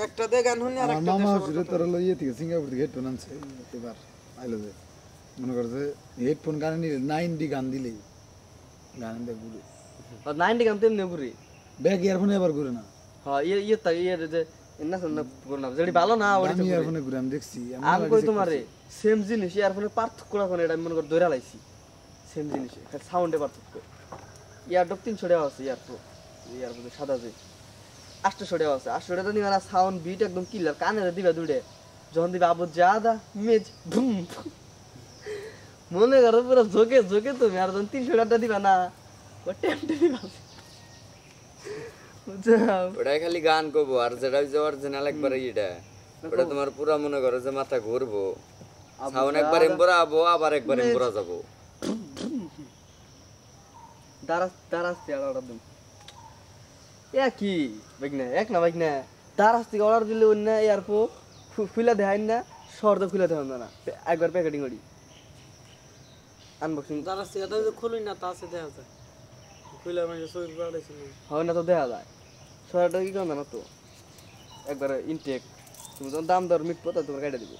একটা দে গান শুনি আর একটা মামা হুজুরে তোর লইয়ে থেকে সিঙ্গাপুর থেকে হেডফোন আনছে এবার আইলো যে মনে করছে হেডফোন গানে নিলে 90 গান দিলেই গান দে ঘুরে 90 গান তেমনি ঘুরি ব্যাগ ইয়ারফোনে এবার ঘুরে না হ্যাঁ ইয়ে তাই ইয়ে যে না শুন না করলাম যেটি ভালো না ওই আমি ইয়ারফোনে ঘুরে আমি দেখছি আমি কই তোমারে সেম জিনিস ইয়ারফোনে পার্থক্য রাখুন এটা আমি মনে কর ধরে লাইছি সেম জিনিস সাউন্ডে পার্থক্য ইয়ারডপ 300 টাকা আছে ইয়ারফোন সাদা যে 800 টাকা আছে 800 টাকা নিয়ে সাউন্ড বিট একদম ক্লিয়ার কানে দিবা দুড়ে যখন দিবা আবু জাদা মেজ বুম মনে করো পুরো ঝোকে ঝোকে তুমি আর যখন 300 টাকা দিবা না ও টেমটে দিবা ওটা খালি গান করবো আর যেটা হচ্ছে অরিজিনাল একবারে এটা ওটা তোমার পুরা মনে করো যে মাথা ঘুরবো সাউন্ড একবার এমবরা আবো আবার একবার এমবরা যাবো দারাস থেকে অর্ডার দিন কি বাইকনা এক না বাইকনা দারাস থেকে অর্ডার দিলে অন্য এয়ারপো খুলে দেখাই না শর্ট খুলে দেখান না একবার প্যাকেটিং করি আনবক্সিং দারাস থেকে তো খুলুই না তা আছে দেখা যায় খুলে মানে ছবি পাঠাইছি হয় না তো দেখা যায় শর্টটা কি করবে না তো একবার ইনটেক তুমি যখন দাম দর মিটবো তাহলে তোমার কেটে দিব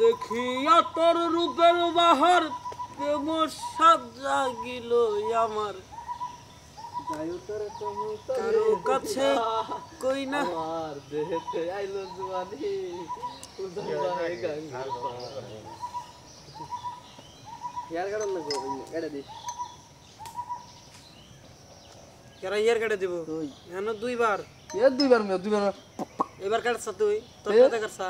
দেখিয়া তোর রূপের বাহার প্রেম সাজা গিল আমার কারো কাছে কই না আমার দেহতে আইলো জওয়ানি উদাবাই গঙ্গা ইয়ার কারণ না গো কেটে দিস কেরা ইয়ার কেটে দিব তুই এনো দুইবার দুইবার এবার কাটছ তুই তোর কথা করছা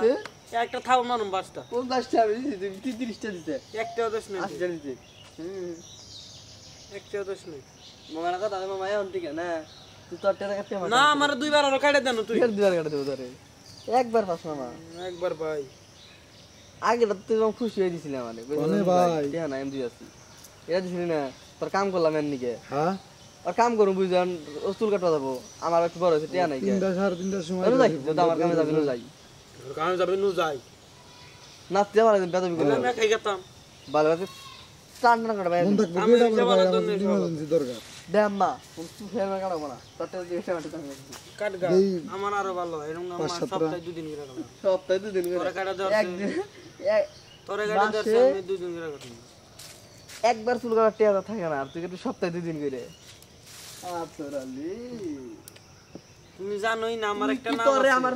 একটা থাও মানুম বাসটা 50টা আমি দিছি 30টা দিতে একটাও দোষ নেই 80টা দিতে একটাও দোষ নেই মামার কথা আমি মামায় হন ঠিক না তুই তোর টাকা কাটতে না আমার দুইবার আরো কাটে দেন তুই দুইবার কাটে দেব তোরে একবার পাস মামা একবার ভাই আগে তো তুই খুশি হয়ে দিছিলি আমারে কোনে ভাই হ্যাঁ না এমডি আছি এটা দিছিলি না তোর কাম করলাম এর নিকে হ্যাঁ আর কাম করুম বুঝান চুল কাটবা যাবো আমার একটু বড় হয়েছে টিয়া নাই 3টা 3:30 সময় যাই যদি আমার কামে যাবি না যাই কামে যাবে নু যাই নাচতে আমার একদিন বেদবি করলাম আমি খাই গেতাম ভালো ভাবে টান টান কাটবা মন থাকবে আমি এটা আমার জামানত ভাই, নেই আমার ইমার্জেন্সি দরকার দেম্মা তুই ফের না কাটাবো না তোর টাকা দিয়ে টাকা টাকা কাট গা এই আমার আরো ভালো এরকম আমার 5-7 সপ্তাহে দুদিন করে গেলাম সপ্তাহে দুদিন করে তোরে কাটা দেওয়ার একদিন তোরে কাটা দেওয়ার আমি দুদিন করে কাটলাম একবার চুল কাটার টিয়া থাকে না আর তুই একটু সপ্তাহে 2 দিন করে আতরালি তুমি জানোই না আমার একটা নাম তোরে আছে আমার